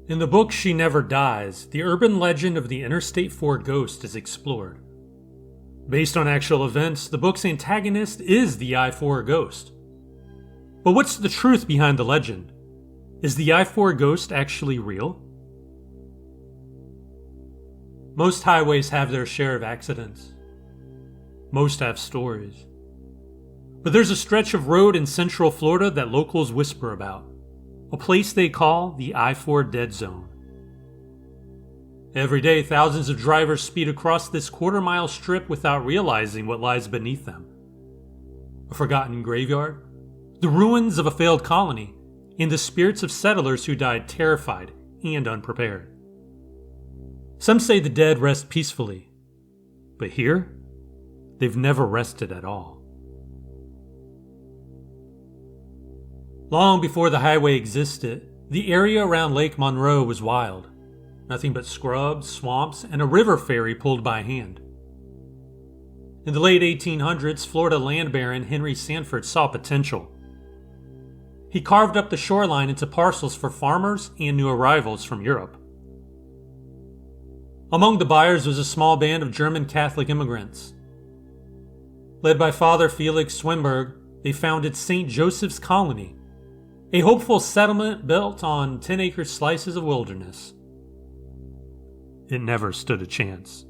In the book She Never Dies, the urban legend of the Interstate 4 ghost is explored. Based on actual events, the book's antagonist is the I-4 ghost. But what's the truth behind the legend? Is the I-4 ghost actually real? Most highways have their share of accidents. Most have stories. But there's a stretch of road in central Florida that locals whisper about. A place they call the I-4 Dead Zone. Every day, thousands of drivers speed across this quarter-mile strip without realizing what lies beneath them. A forgotten graveyard, the ruins of a failed colony, and the spirits of settlers who died terrified and unprepared. Some say the dead rest peacefully, but here, they've never rested at all. Long before the highway existed, the area around Lake Monroe was wild. Nothing but scrubs, swamps, and a river ferry pulled by hand. In the late 1800s, Florida land baron Henry Sanford saw potential. He carved up the shoreline into parcels for farmers and new arrivals from Europe. Among the buyers was a small band of German Catholic immigrants. Led by Father Felix Swinburg, they founded St. Joseph's Colony, a hopeful settlement built on 10-acre slices of wilderness. It never stood a chance.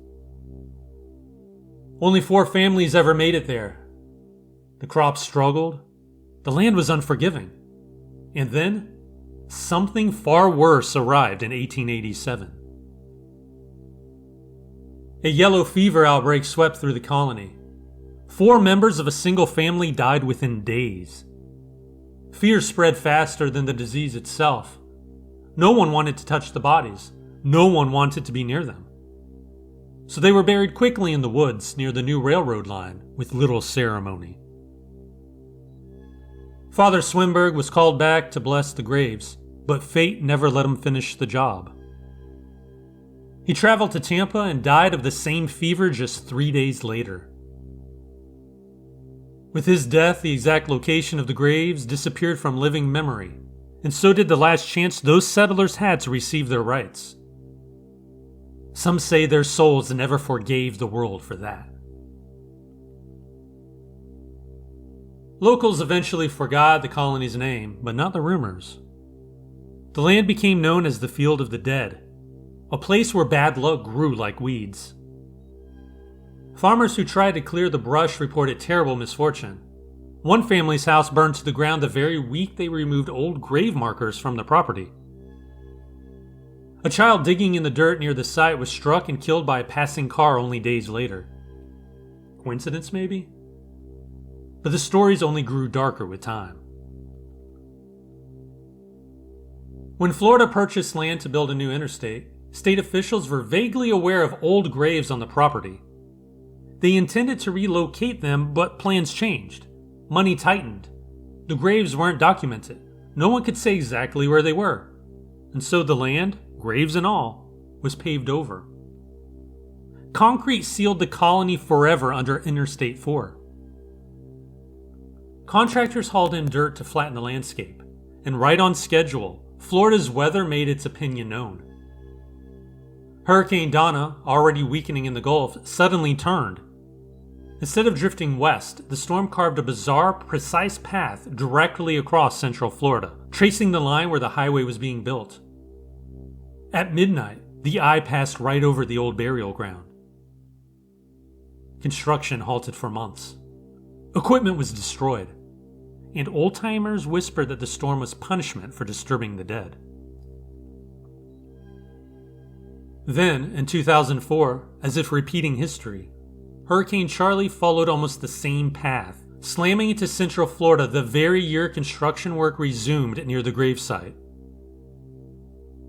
Only 4 families ever made it there. The crops struggled, the land was unforgiving, and then something far worse arrived in 1887. A yellow fever outbreak swept through the colony. 4 members of a single family died within days. Fear spread faster than the disease itself. No one wanted to touch the bodies. No one wanted to be near them. So they were buried quickly in the woods near the new railroad line with little ceremony. Father Swinburg was called back to bless the graves, but fate never let him finish the job. He traveled to Tampa and died of the same fever just 3 days later. With his death, the exact location of the graves disappeared from living memory, and so did the last chance those settlers had to receive their rights. Some say their souls never forgave the world for that. Locals eventually forgot the colony's name, but not the rumors. The land became known as the Field of the Dead, a place where bad luck grew like weeds. Farmers who tried to clear the brush reported terrible misfortune. One family's house burned to the ground the very week they removed old grave markers from the property. A child digging in the dirt near the site was struck and killed by a passing car only days later. Coincidence, maybe? But the stories only grew darker with time. When Florida purchased land to build a new interstate, state officials were vaguely aware of old graves on the property. They intended to relocate them, but plans changed. Money tightened. The graves weren't documented. No one could say exactly where they were. And so the land, graves and all, was paved over. Concrete sealed the colony forever under Interstate 4. Contractors hauled in dirt to flatten the landscape, and right on schedule, Florida's weather made its opinion known. Hurricane Donna, already weakening in the Gulf, suddenly turned. Instead of drifting west, the storm carved a bizarre, precise path directly across central Florida, tracing the line where the highway was being built. At midnight, the eye passed right over the old burial ground. Construction halted for months. Equipment was destroyed, and old-timers whispered that the storm was punishment for disturbing the dead. Then, in 2004, as if repeating history, Hurricane Charlie followed almost the same path, slamming into central Florida the very year construction work resumed near the gravesite.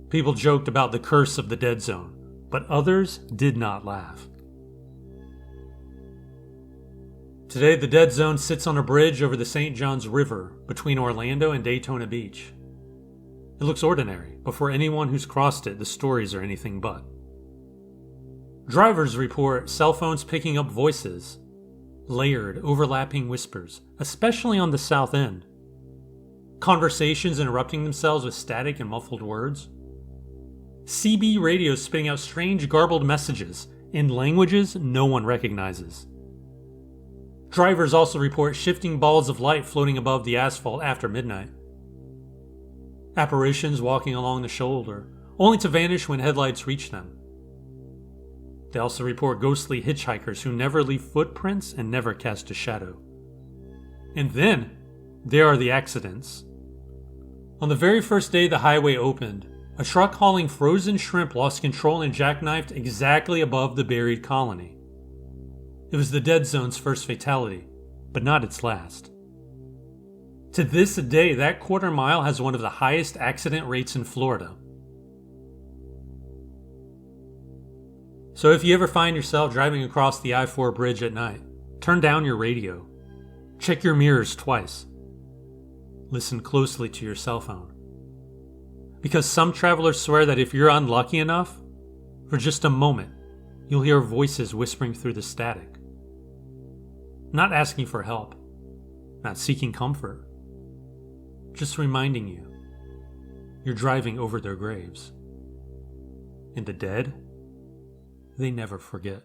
People joked about the curse of the dead zone, but others did not laugh. Today, the dead zone sits on a bridge over the St. Johns River between Orlando and Daytona Beach. It looks ordinary, but for anyone who's crossed it, the stories are anything but. Drivers report cell phones picking up voices, layered, overlapping whispers, especially on the south end. Conversations interrupting themselves with static and muffled words. CB radios spitting out strange garbled messages in languages no one recognizes. Drivers also report shifting balls of light floating above the asphalt after midnight. Apparitions walking along the shoulder, only to vanish when headlights reach them. They also report ghostly hitchhikers who never leave footprints and never cast a shadow. And then, there are the accidents. On the very first day the highway opened, a truck hauling frozen shrimp lost control and jackknifed exactly above the buried colony. It was the dead zone's first fatality, but not its last. To this day, that quarter mile has one of the highest accident rates in Florida. So if you ever find yourself driving across the I-4 bridge at night, turn down your radio. Check your mirrors twice. Listen closely to your cell phone. Because some travelers swear that if you're unlucky enough, for just a moment, you'll hear voices whispering through the static. Not asking for help, not seeking comfort, just reminding you you're driving over their graves. And the dead, they never forget.